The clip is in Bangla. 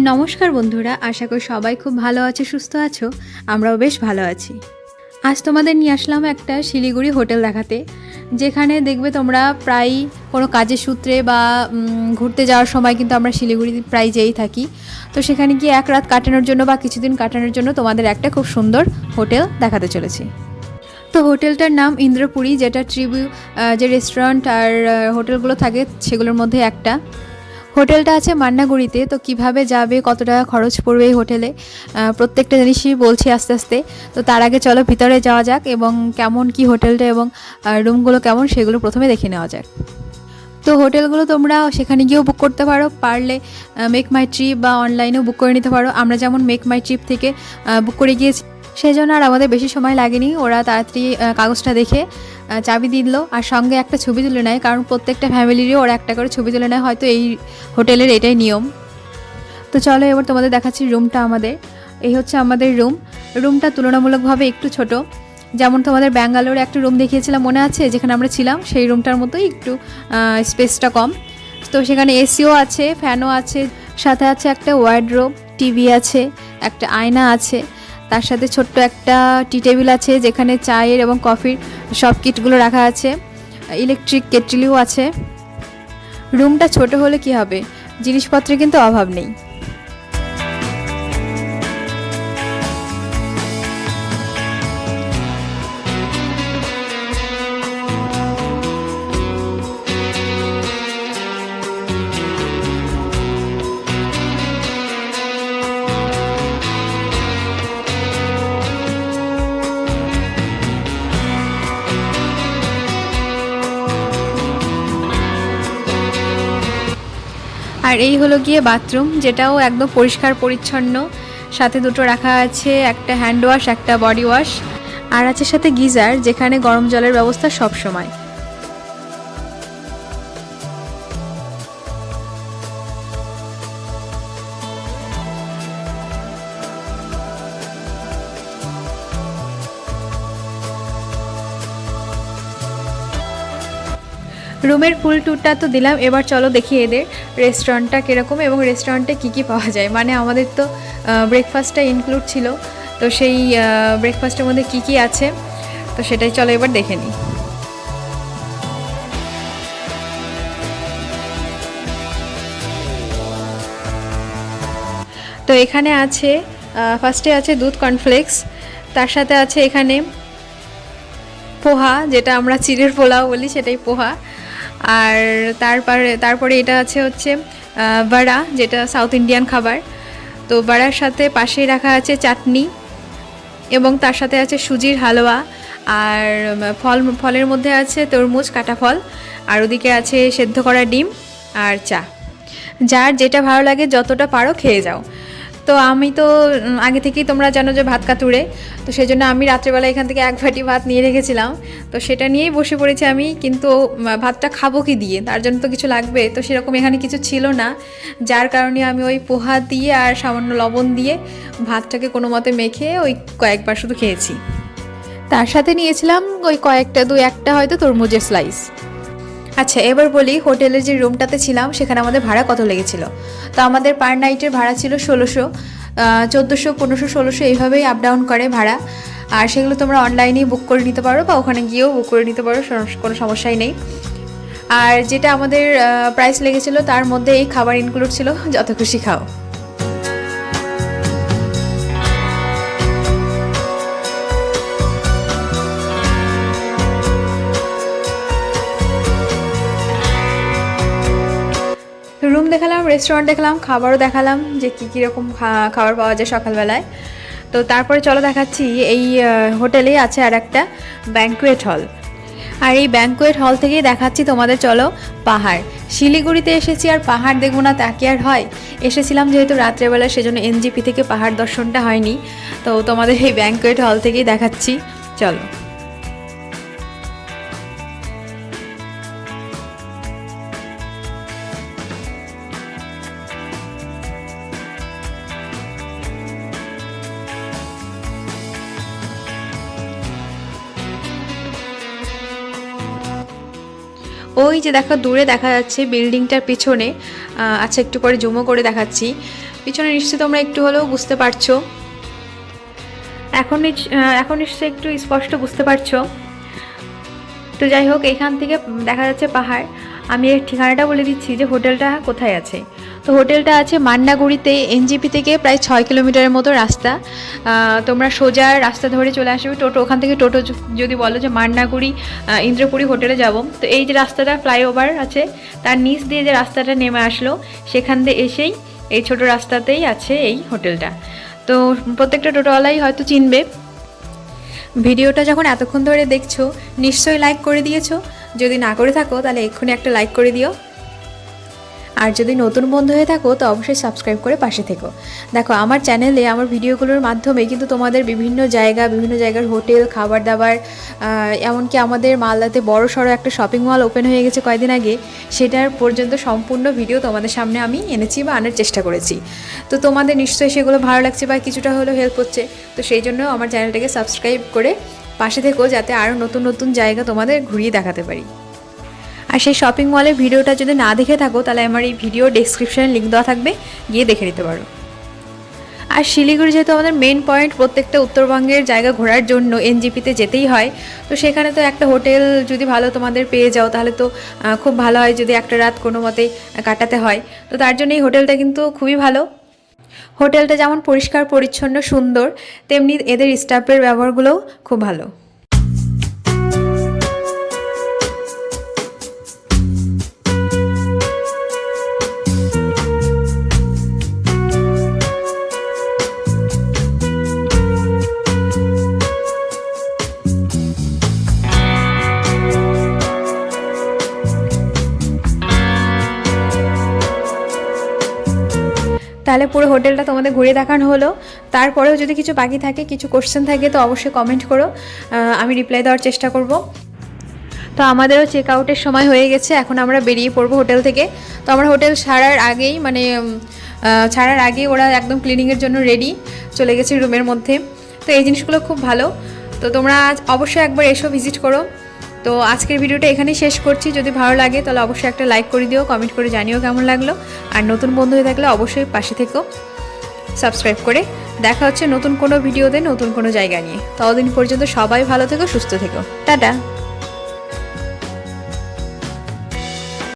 নমস্কার বন্ধুরা, আশা করি সবাই খুব ভালো আছো, সুস্থ আছো। আমরাও বেশ ভালো আছি। আজ তোমাদের নিয়ে আসলাম একটা শিলিগুড়ি হোটেল দেখাতে, যেখানে দেখবে তোমরা প্রায় কোনো কাজের সূত্রে বা ঘুরতে যাওয়ার সময় কিন্তু আমরা শিলিগুড়ি প্রায় যেই থাকি। তো সেখানে গিয়ে এক রাত কাটানোর জন্য বা কিছুদিন কাটানোর জন্য তোমাদের একটা খুব সুন্দর হোটেল দেখাতে চলেছি। তো হোটেলটার নাম ইন্দ্রপুরী, যেটা ট্রিবিউ যে রেস্টুরেন্ট আর হোটেলগুলো থাকে সেগুলোর মধ্যে একটা। হোটেলটা আছে মান্নাগুড়িতে। তো কিভাবে যাবে, কত টাকা খরচ পড়বে এই হোটেলে, প্রত্যেকটা জিনিসই বলছি আস্তে আস্তে। তো তার আগে চলো ভিতরে যাওয়া যাক এবং কেমন কি হোটেলটা এবং রুমগুলো কেমন সেগুলো প্রথমে দেখে নেওয়া যাক। তো হোটেলগুলো তোমরা সেখানে গিয়েও বুক করতে পারো, পারলে মেক মাই ট্রিপ বা অনলাইনেও বুক করে নিতে পারো। আমরা যেমন মেক মাই ট্রিপ থেকে বুক করে গিয়েছি, সেই জন্য আর আমাদের বেশি সময় লাগেনি। ওরা তাড়াতাড়ি কাগজটা দেখে চাবি দিল আর সঙ্গে একটা ছবি তুলে নেয়, কারণ প্রত্যেকটা ফ্যামিলিরই ওরা একটা করে ছবি তুলে নেয়, হয়তো এই হোটেলের এটাই নিয়ম। তো চলো এবার তোমাদের দেখাচ্ছি রুমটা আমাদের। এই হচ্ছে আমাদের রুমটা তুলনামূলকভাবে একটু ছোট। যেমন তোমাদের ব্যাঙ্গালোরে একটা রুম দেখিয়েছিলাম মনে আছে, যেখানে আমরা ছিলাম, সেই রুমটার মতোই একটু স্পেসটা কম। তো সেখানে এসিও আছে, ফ্যানও আছে, সাথে আছে একটা ওয়ার্ডরোব, টিভি আছে, একটা আয়না আছে, তার সাথে ছোট্ট একটা টি টেবিল আছে যেখানে চায়ের এবং কফির সব কিটগুলো রাখা আছে, ইলেকট্রিক কেটলিও আছে। রুমটা ছোট হলে কি হবে, জিনিসপত্রের কিন্তু অভাব নেই। আর এই হলো গিয়ে বাথরুম, যেটাও একদম পরিষ্কার পরিচ্ছন্ন। সাথে দুটো রাখা আছে, একটা হ্যান্ড ওয়াশ, একটা বডি ওয়াশ, আর আছে সাথে গিজার, যেখানে গরম জলের ব্যবস্থা সব সময়। রুমের ফুল ট্যুরটা তো দিলাম, এবার চলো দেখি এদের রেস্টুরেন্টটা কীরকম এবং রেস্টুরেন্টে কী কী পাওয়া যায়। মানে আমাদের তো ব্রেকফাস্টটা ইনক্লুড ছিল, তো সেই ব্রেকফাস্টের মধ্যে কী কী আছে তো সেটাই চলো এবার দেখে নিই। তো এখানে আছে ফার্স্টে আছে দুধ কর্নফ্লেক্স, তার সাথে আছে এখানে পোহা, যেটা আমরা চিড়ের পোলাও বলি, সেটাই পোহা। আর তারপরে এটা হচ্ছে বড়া, যেটা সাউথ ইন্ডিয়ান খাবার। তো বড়ার সাথে পাশেই রাখা আছে চাটনি এবং তার সাথে আছে সুজির হালুয়া, আর ফলের মধ্যে আছে তরমুজ, কাটা ফল, আর ওদিকে আছে সেদ্ধ করা ডিম আর চা। যার যেটা ভালো লাগে যতটা পারো খেয়ে যাও। তো আমি তো আগে থেকেই তোমরা জানো যে ভাত কাতুড়ে, তো সেই জন্য আমি রাত্রেবেলা এখান থেকে এক বাটি ভাত নিয়ে রেখেছিলাম। তো সেটা নিয়েই বসে পড়েছি আমি, কিন্তু ভাতটা খাবো কি দিয়ে, তার জন্য তো কিছু লাগবে। তো সেরকম এখানে কিছু ছিল না, যার কারণে আমি ওই পোহা দিয়ে আর সামান্য লবণ দিয়ে ভাতটাকে কোনো মতে মেখে ওই কয়েকবার শুধু খেয়েছি। তার সাথে নিয়েছিলাম ওই একটা হয়তো তরমুজের স্লাইস। আচ্ছা এবার বলি, হোটেলের যে রুমটাতে ছিলাম সেখানে আমাদের ভাড়া কত লেগেছিল। তো আমাদের পার নাইটের ভাড়া ছিল 1600, 1400, 1500, 1600 এইভাবেই আপ ডাউন করে ভাড়া। আর সেগুলো তোমরা অনলাইনেই বুক করে নিতে পারো বা ওখানে গিয়েও বুক করে নিতে পারো, কোনো সমস্যাই নেই। আর যেটা আমাদের প্রাইস লেগেছিলো তার মধ্যে এই খাবার ইনক্লুড ছিল, যত খুশি খাও। রুম দেখালাম, রেস্টুরেন্ট দেখালাম, খাবারও দেখালাম যে কীরকম খাবার পাওয়া যায় সকালবেলায়। তো তারপরে চলো দেখাচ্ছি, এই হোটেলেই আছে আর একটা ব্যাঙ্কুয়েট হল, আর এই ব্যাঙ্কুয়েট হল থেকেই দেখাচ্ছি তোমাদের চলো পাহাড়। শিলিগুড়িতে এসেছি আর পাহাড় দেখবো না তা কি আর হয়। এসেছিলাম যেহেতু রাত্রেবেলা, সেজন্য এনজিপি থেকে পাহাড় দর্শনটা হয়নি। তো তোমাদের এই ব্যাঙ্কুয়েট হল থেকেই দেখাচ্ছি, চলো। ওই যে দেখো দূরে দেখা যাচ্ছে বিল্ডিংটার পিছনে, আচ্ছা একটু পরে জুমও করে দেখাচ্ছি। পিছনে নিশ্চয়ই তোমরা একটু হলেও বুঝতে পারছো, এখন নিশ্চয়ই একটু স্পষ্ট বুঝতে পারছো। তো যাই হোক, এখান থেকে দেখা যাচ্ছে পাহাড়। আমি এর ঠিকানাটা বলে দিচ্ছি যে হোটেলটা কোথায় আছে। তো হোটেলটা আছে মান্নাগুড়িতে, এনজেপি থেকে প্রায় 6 কিলোমিটারের মতো রাস্তা। তোমরা সোজা রাস্তা ধরে চলে আসবে। টোটো, ওখান থেকে টোটো যদি বলো যে মান্নাগুড়ি ইন্দ্রপুরী হোটেলে যাব, তো এই যে রাস্তাটা ফ্লাইওভার আছে তার নিচ দিয়ে যে রাস্তাটা নেমে আসলো, সেখান দিয়ে এসেই এই ছোট রাস্তাতেই আছে এই হোটেলটা। তো প্রত্যেকটা টোটোওয়ালাই হয়তো চিনবে। ভিডিওটা যখন এতক্ষণ ধরে দেখছো নিশ্চয়ই লাইক করে দিয়েছো, যদি না করে থাকো তাহলে এক্ষুনি একটা লাইক করে দিও। আর যদি নতুন বন্ধু হয়ে থাকো তো অবশ্যই সাবস্ক্রাইব করে পাশে থেকো। দেখো, আমার চ্যানেলে আমার ভিডিওগুলোর মাধ্যমে কিন্তু তোমাদের বিভিন্ন জায়গার হোটেল, খাবার দাবার, এমনকি আমাদের মালদাতে বড়সড় একটা শপিং মল ওপেন হয়ে গেছে কয়েকদিন আগে, সেটার পর্যন্ত সম্পূর্ণ ভিডিও তোমাদের সামনে আমি এনেছি বা আনার চেষ্টা করেছি। তো তোমাদের নিশ্চয়ই সেগুলো ভালো লাগছে বা কিছুটা হলেও হেল্প হচ্ছে। তো সেই জন্য আমার চ্যানেলটাকে সাবস্ক্রাইব করে পাশে থেকো, যাতে আরও নতুন নতুন জায়গা তোমাদের ঘুরিয়ে দেখাতে পারি। আর সেই শপিং মলের ভিডিওটা যদি না দেখে থাকো তাহলে আমার এই ভিডিও ডেসক্রিপশানে লিঙ্ক দেওয়া থাকবে, গিয়ে দেখে নিতে পারো। আর শিলিগুড়ি যেহেতু আমাদের মেন পয়েন্ট, প্রত্যেকটা উত্তরবঙ্গের জায়গা ঘোরার জন্য এনজেপিতে যেতেই হয়, তো সেখানে তো একটা হোটেল যদি ভালো তোমাদের পেয়ে যাও তাহলে তো খুব ভালো হয়, যদি একটা রাত কোনো মতেই কাটাতে হয়। তো তার জন্য এই হোটেলটা কিন্তু খুবই ভালো। হোটেলটা যেমন পরিষ্কার পরিচ্ছন্ন সুন্দর, তেমনি এদের স্টাফের ব্যবহারগুলোও খুব ভালো। তাহলে পুরো হোটেলটা তোমাদের ঘুরে দেখানো হলো। তারপরেও যদি কিছু বাকি থাকে, কিছু কোশ্চেন থাকে, তো অবশ্যই কমেন্ট করো, আমি রিপ্লাই দেওয়ার চেষ্টা করব। তো আমাদেরও চেক আউটের সময় হয়ে গেছে, এখন আমরা বেরিয়ে পড়বো হোটেল থেকে। তো আমরা হোটেল ছাড়ার আগেই ওরা একদম ক্লিনিংয়ের জন্য রেডি, চলে গেছে রুমের মধ্যে। তো এই জিনিসগুলো খুব ভালো। তো তোমরা অবশ্যই একবার এসো, ভিজিট করো। তো আজকের ভিডিওটা এখানেই শেষ করছি। যদি ভালো লাগে তাহলে অবশ্যই একটা লাইক করে দিও, কমেন্ট করে জানিও কেমন লাগলো। আর নতুন বন্ধু হয়ে থাকলে অবশ্যই পাশে থেকো সাবস্ক্রাইব করে। দেখা হচ্ছে নতুন কোনো ভিডিওতে, নতুন কোনো জায়গা নিয়ে। ততদিন পর্যন্ত সবাই ভালো থেকো, সুস্থ থেকো। টাটা।